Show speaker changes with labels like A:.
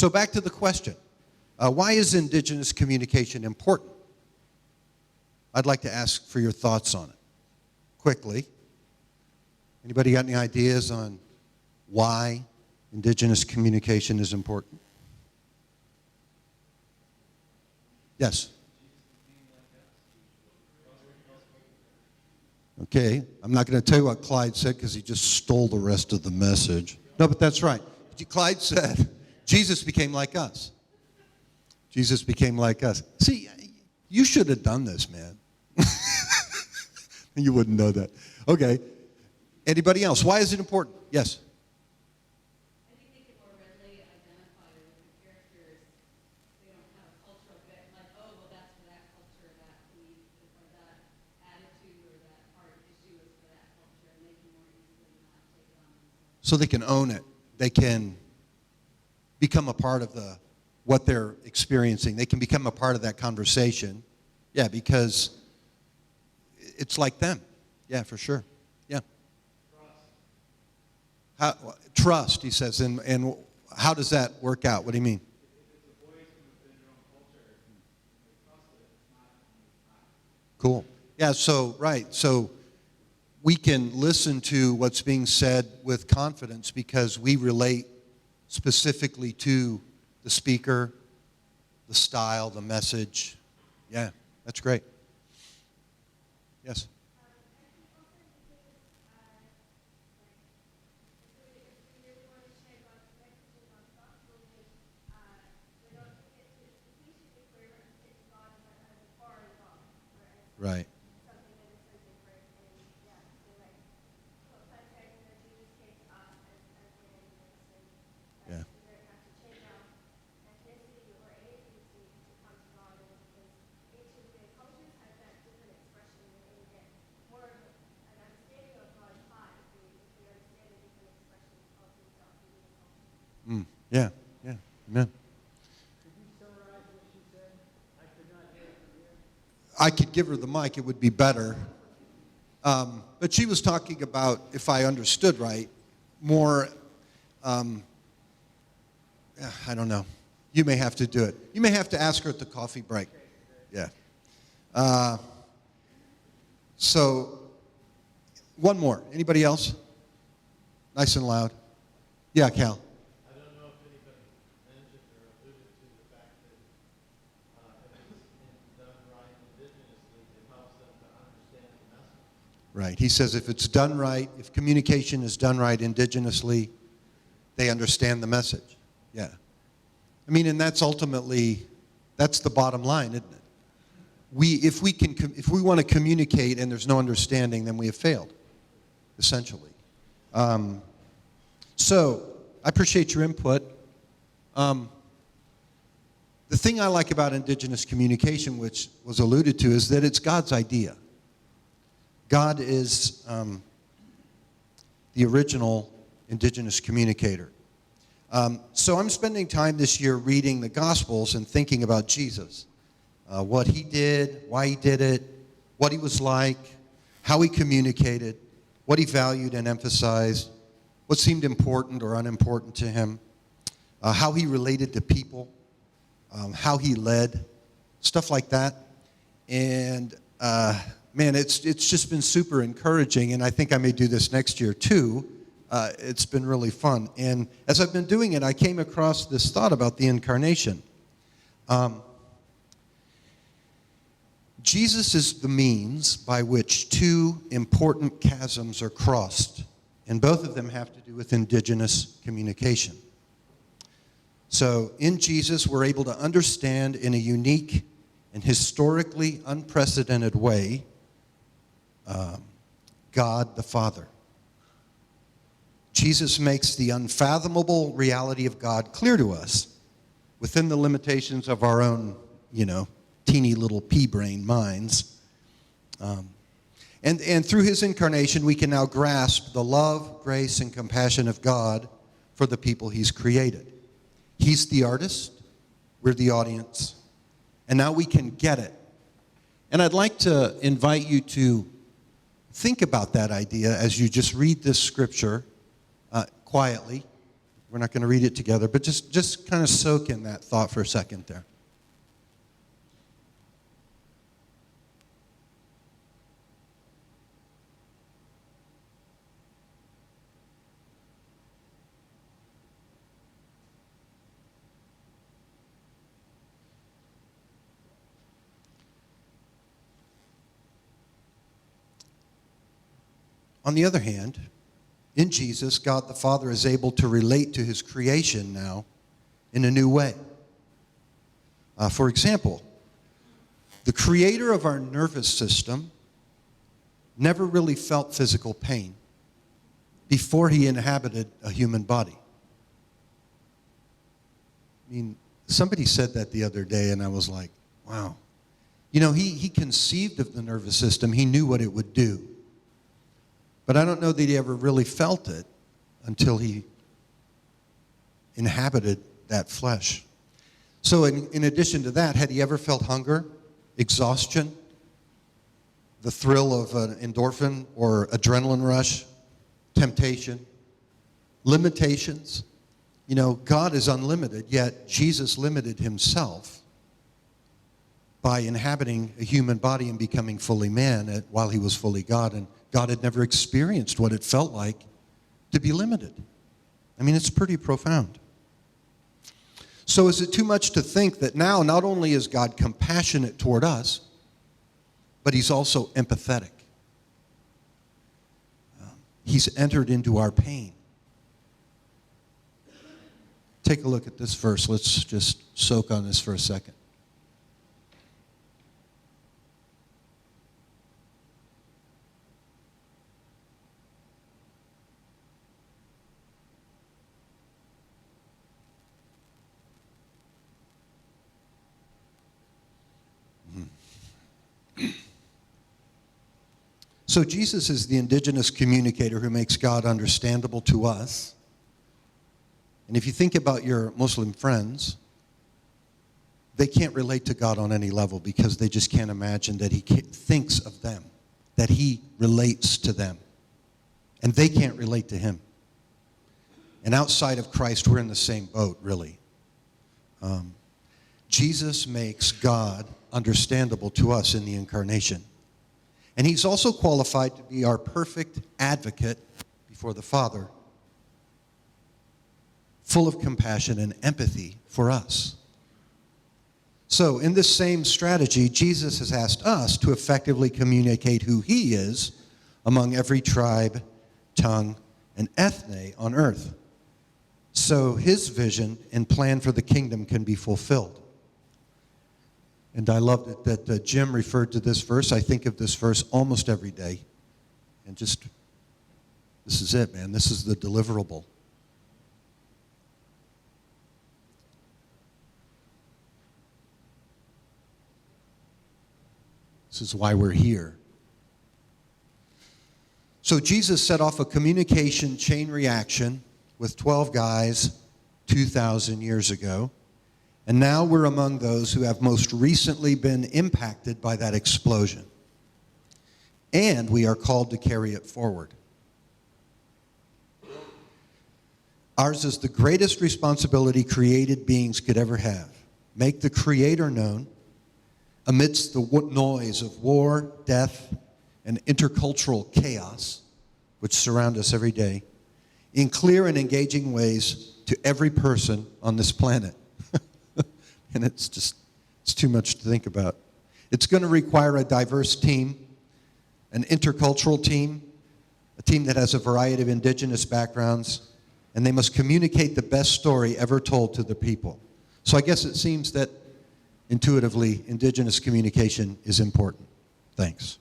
A: So back to the question. Why is Indigenous communication important? I'd like to ask for your thoughts on it. Quickly. Anybody got any ideas on why Indigenous communication is important? Yes. Okay, I'm not going to tell you what Clyde said because he just stole the rest of the message. No, but that's right. Clyde said, Jesus became like us. Jesus became like us. See, you should have done this, man. You wouldn't know that. Okay. Anybody else? Why is it important? Yes.
B: I think they can more readily identify with the characters. They don't have a cultural bit like, oh, well, that's for that culture, that belief, or that attitude, or that hard issue is for that culture, and they can more easily not take it on.
A: So they can own it. They can become a part of what they're experiencing. They can become a part of that conversation. Yeah, because it's like them. Yeah, for sure. Yeah. Trust, he says. And how does that work out? What do you mean? Cool. Yeah, so, right. So we can listen to what's being said with confidence because we relate specifically to the speaker, the style, the message. Yeah, that's great. Yes? Right. Yeah. Yeah, yeah, amen. I could give her the mic, it would be better. But she was talking about, if I understood right, more, I don't know. You may have to do it. You may have to ask her at the coffee break. Yeah. So, one more. Anybody else? Nice and loud. Yeah, Cal.
C: I don't know if anybody mentioned or alluded to the fact that if it's done right indigenously, it helps them to understand the message.
A: Right. He says if it's done right, if communication is done right indigenously, they understand the message. Yeah. I mean, and that's ultimately, that's the bottom line, isn't it? If we want to communicate and there's no understanding, then we have failed, essentially. So, I appreciate your input. The thing I like about Indigenous communication, which was alluded to, is that it's God's idea. God is the original Indigenous communicator. So I'm spending time this year reading the Gospels and thinking about Jesus. What he did, why he did it, what he was like, how he communicated, what he valued and emphasized, what seemed important or unimportant to him, how he related to people, how he led, stuff like that. And man, it's just been super encouraging, and I think I may do this next year too. It's been really fun. And as I've been doing it, I came across this thought about the incarnation. Jesus is the means by which two important chasms are crossed, and both of them have to do with Indigenous communication. So in Jesus, we're able to understand in a unique and historically unprecedented way God the Father. Jesus makes the unfathomable reality of God clear to us within the limitations of our own, teeny little pea-brain minds. And through his incarnation, we can now grasp the love, grace, and compassion of God for the people he's created. He's the artist, we're the audience, and now we can get it. And I'd like to invite you to think about that idea as you just read this scripture quietly, We're not going to read it together, but just kind of soak in that thought for a second there. On the other hand, in Jesus, God the Father is able to relate to his creation now in a new way. For example, the creator of our nervous system never really felt physical pain before he inhabited a human body. I mean, somebody said that the other day, and I was like, wow. You know, he conceived of the nervous system. He knew what it would do. But I don't know that he ever really felt it until he inhabited that flesh. So in addition to that, had he ever felt hunger, exhaustion, the thrill of an endorphin or adrenaline rush, temptation, limitations? You know, God is unlimited, yet Jesus limited himself by inhabiting a human body and becoming fully man while he was fully God. And God had never experienced what it felt like to be limited. I mean, it's pretty profound. So is it too much to think that now not only is God compassionate toward us, but he's also empathetic? He's entered into our pain. Take a look at this verse. Let's just soak on this for a second. So Jesus is the indigenous communicator who makes God understandable to us. And if you think about your Muslim friends, they can't relate to God on any level because they just can't imagine that he thinks of them, that he relates to them. And they can't relate to him. And outside of Christ, we're in the same boat, really. Jesus makes God understandable to us in the incarnation. And he's also qualified to be our perfect advocate before the Father, full of compassion and empathy for us. So in this same strategy, Jesus has asked us to effectively communicate who he is among every tribe, tongue, and ethne on earth, so his vision and plan for the kingdom can be fulfilled. And I loved it that Jim referred to this verse. I think of this verse almost every day. And just, this is it, man. This is the deliverable. This is why we're here. So Jesus set off a communication chain reaction with 12 guys 2,000 years ago. And now we're among those who have most recently been impacted by that explosion. And we are called to carry it forward. Ours is the greatest responsibility created beings could ever have. Make the Creator known amidst the noise of war, death, and intercultural chaos, which surround us every day, in clear and engaging ways to every person on this planet. And it's too much to think about. It's going to require a diverse team, an intercultural team, a team that has a variety of indigenous backgrounds, and they must communicate the best story ever told to the people. So I guess it seems that intuitively, indigenous communication is important. Thanks.